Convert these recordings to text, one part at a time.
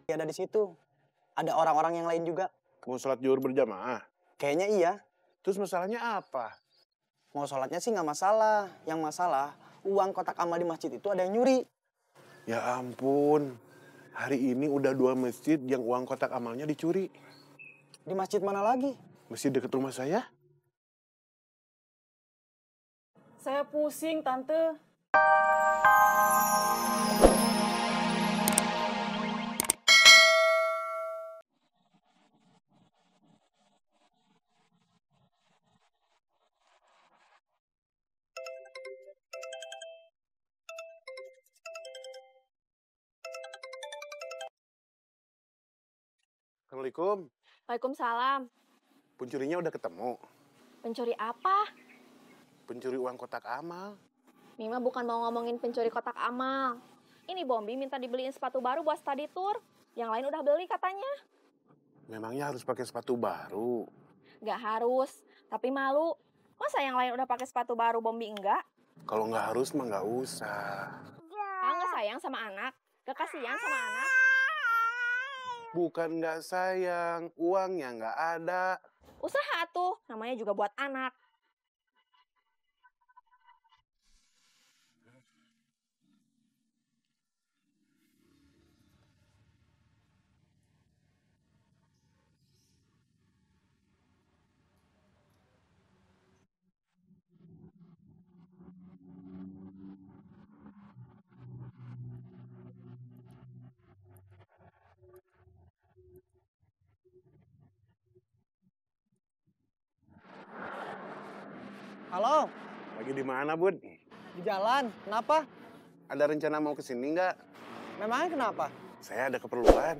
ada di situ. Ada orang-orang yang lain juga. Mau sholat zuhur berjamaah? Kayaknya iya. Terus masalahnya apa? Mau sholatnya sih nggak masalah. Yang masalah, uang kotak amal di masjid itu ada yang nyuri. Ya ampun, hari ini udah 2 masjid yang uang kotak amalnya dicuri. Di masjid mana lagi? Masjid dekat rumah saya. Saya pusing, Tante. Assalamualaikum. Waalaikumsalam. Pencurinya udah ketemu. Pencuri apa? Pencuri uang kotak amal. Mima bukan mau ngomongin pencuri kotak amal. Ini Bombi minta dibeliin sepatu baru buat study tour. Yang lain udah beli katanya. Memangnya harus pakai sepatu baru? Gak harus, tapi malu. Masa yang lain udah pakai sepatu baru, Bombi enggak? Kalau nggak harus mah nggak usah. Nggak sayang sama anak? Gak kasihan sama anak? Bukan nggak sayang, uangnya nggak ada. Usaha tuh, namanya juga buat anak. Halo, Lagi di mana, Bud? di jalan. Kenapa? Ada rencana mau kesini nggak? Memangnya kenapa? Saya ada keperluan.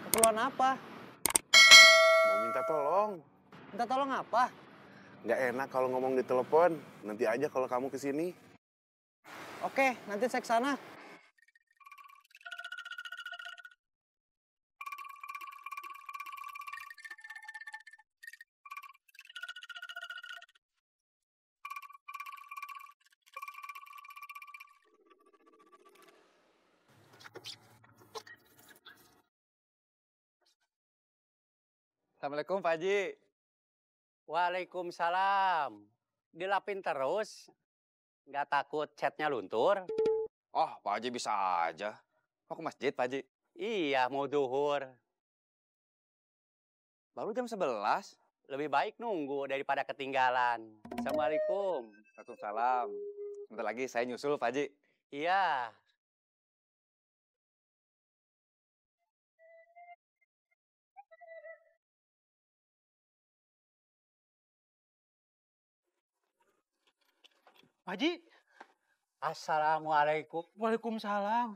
Keperluan apa? Mau minta tolong. Minta tolong apa? Nggak enak kalau ngomong di telepon. Nanti aja kalau kamu kesini. Oke, nanti saya ke sana. Assalamualaikum Pak Haji. Waalaikumsalam. Dilapin terus? Nggak takut catnya luntur? Oh, Pak Haji bisa aja. Mau ke masjid, Pak Haji? Iya, mau duhur. Baru jam 11. Lebih baik nunggu daripada ketinggalan. Assalamualaikum. Waalaikumsalam. Sebentar lagi saya nyusul, Pak Haji. Iya. Pak Haji, Assalamualaikum. waalaikumsalam.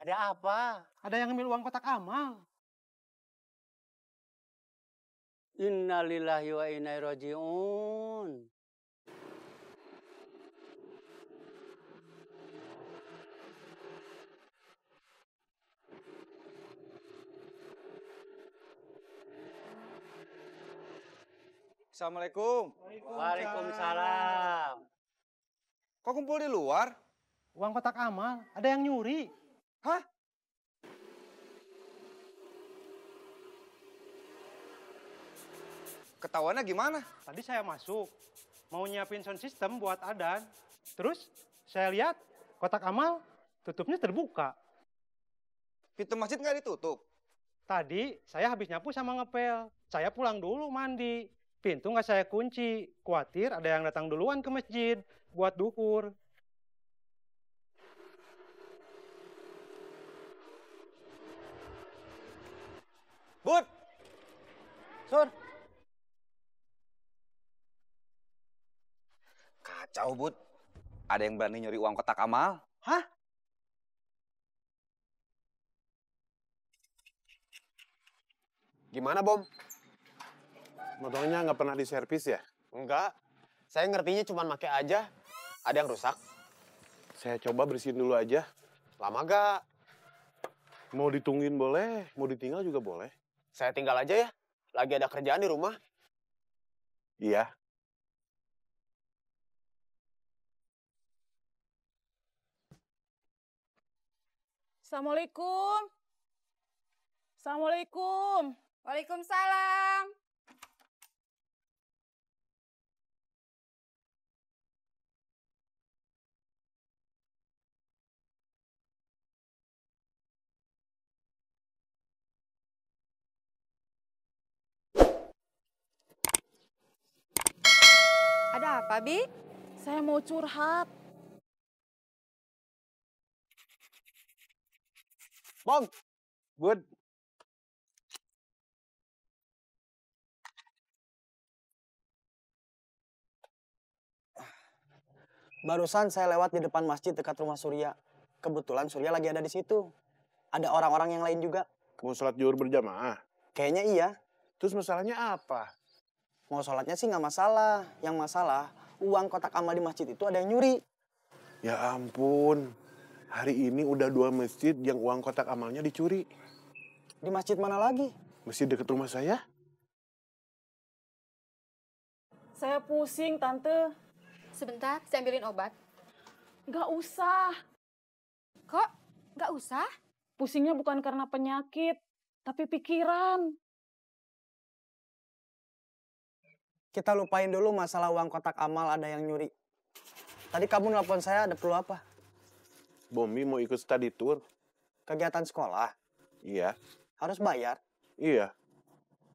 Ada apa? Ada yang ngambil uang kotak amal. Innalillahi wa inna ilaihi raji'un. Assalamualaikum. Waalaikumsalam. Kok kumpul di luar? Uang kotak amal, ada yang nyuri. Hah? Ketahuannya gimana? Tadi saya masuk, mau nyiapin sound system buat adan. Terus saya lihat kotak amal tutupnya terbuka. Pintu masjid nggak ditutup? Tadi saya habis nyapu sama ngepel. Saya pulang dulu mandi. Pintu nggak saya kunci. Khawatir ada yang datang duluan ke masjid buat duhur. Bud! Sur, Kacau, Bud. Ada yang berani nyuri uang kotak amal? hah? Gimana, Bom? Motornya nggak pernah diservis ya? Enggak. Saya ngertinya cuma make aja. Ada yang rusak? Saya coba bersihin dulu aja. Lama gak? Mau ditungguin boleh, mau ditinggal juga boleh. Saya tinggal aja ya. Lagi ada kerjaan di rumah. Iya. Assalamualaikum. Assalamualaikum. Waalaikumsalam. Ada apa, Bi? Saya mau curhat. Bang, Bud. Barusan saya lewat di depan masjid dekat rumah Surya. Kebetulan Surya lagi ada di situ. Ada orang-orang yang lain juga. Mau sholat zuhur berjamaah? Kayaknya iya. Terus masalahnya apa? Mau sholatnya sih nggak masalah. Yang masalah, uang kotak amal di masjid itu ada yang nyuri. Ya ampun, hari ini udah 2 masjid yang uang kotak amalnya dicuri. Di masjid mana lagi? Masjid dekat rumah saya? Saya pusing, Tante. Sebentar, saya ambilin obat. Nggak usah. Kok nggak usah? Pusingnya bukan karena penyakit, tapi pikiran. Kita lupain dulu masalah uang kotak amal ada yang nyuri. Tadi kamu nelpon saya ada perlu apa? Bombi mau ikut study tour? Kegiatan sekolah? Iya. Harus bayar? Iya.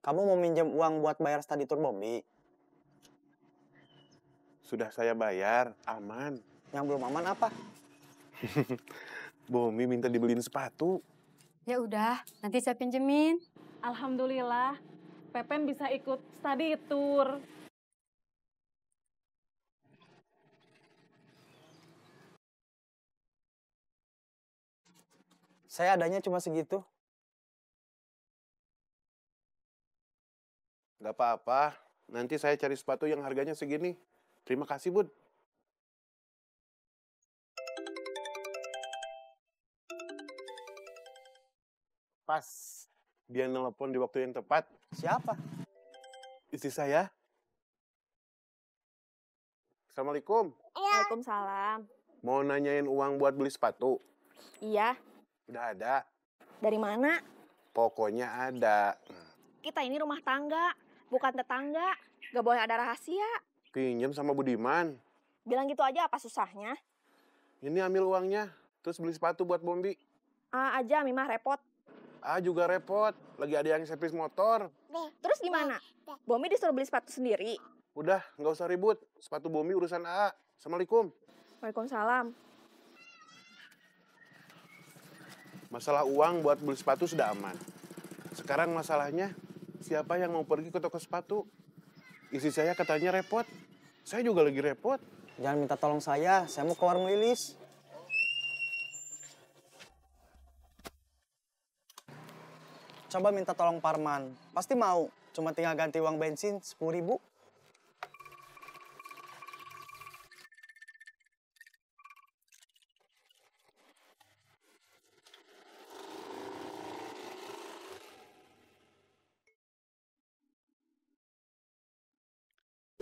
Kamu mau minjem uang buat bayar study tour Bombi? Sudah saya bayar, aman. Yang belum aman apa? Bombi minta dibeliin sepatu. Ya udah, nanti saya pinjemin. Alhamdulillah, Pepen bisa ikut study tour. Saya adanya cuma segitu. Gak apa-apa, nanti saya cari sepatu yang harganya segini. Terima kasih, Bud. Pas, dia nelpon di waktu yang tepat. Siapa? Istri saya. Assalamualaikum. Waalaikumsalam. Mau nanyain uang buat beli sepatu? Iya, Udah ada. dari mana? Pokoknya ada. Kita ini rumah tangga, bukan tetangga. Gak boleh ada rahasia. Pinjam sama Budiman. Bilang gitu aja apa susahnya? Ini ambil uangnya, terus beli sepatu buat Bombi. Aja, Mimah repot. Juga repot. Lagi ada yang servis motor. Terus gimana? Bombi disuruh beli sepatu sendiri. Udah, nggak usah ribut. Sepatu Bombi urusan AA. Assalamualaikum. Waalaikumsalam. Masalah uang buat beli sepatu sudah aman. Sekarang masalahnya, siapa yang mau pergi ke toko sepatu? Istri saya katanya repot. Saya juga lagi repot. Jangan minta tolong saya mau ke warung Lilis. Coba minta tolong Parman, pasti mau. Cuma tinggal ganti uang bensin 10.000.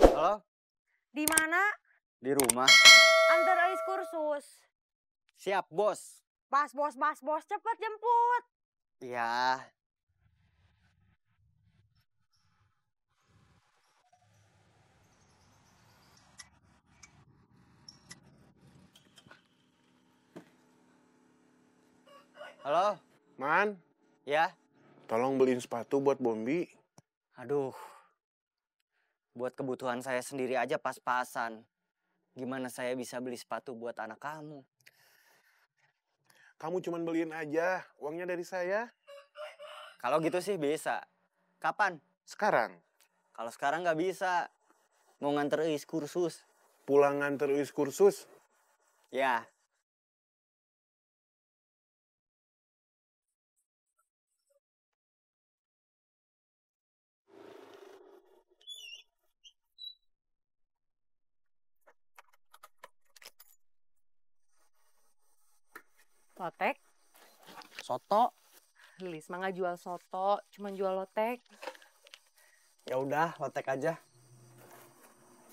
Halo, Di mana? di rumah. Antar Ais kursus. Siap, Bos. Bos, cepet jemput. Iya. Halo, Man, ya. tolong beliin sepatu buat Bombi. Aduh, buat kebutuhan saya sendiri aja pas-pasan. Gimana saya bisa beli sepatu buat anak kamu? Kamu cuman beliin aja, uangnya dari saya. Kalau gitu sih bisa. Kapan? Sekarang, Kalau sekarang nggak bisa. Mau nganter Iis kursus. pulang nganter Uis kursus. Ya. Lotek? Soto? Lilis mah nggak jual soto, cuma jual lotek. Ya udah, lotek aja.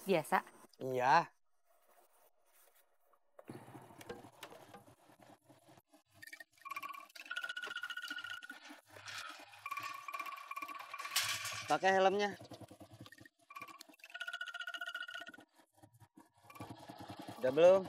Biasa. Iya. Pakai helmnya. Udah belum?